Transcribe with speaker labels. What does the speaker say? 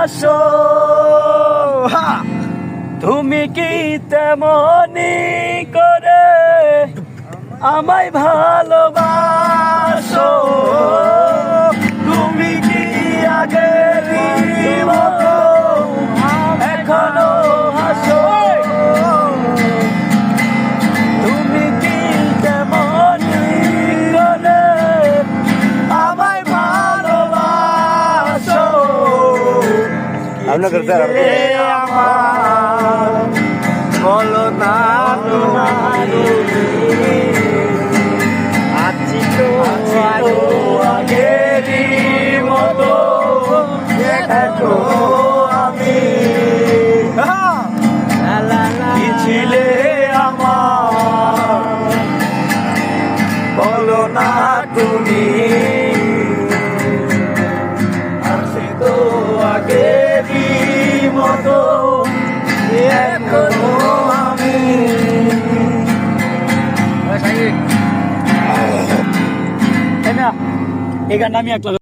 Speaker 1: আসো, তুমি কি তেমনি করে আমায় ভালোবাসো? তুমি কি আগেরই মতো এখনো হাসো? তুমি কি তেমনি করে আমায় ভালোবাসো? আমার বলো না আছি তো আগেরই মতো দেখো আমি কি ছিলে আমার, বলো না তুমি আছি তো আগেরই মতো এখনো আমি। এই গানটা আমি একটা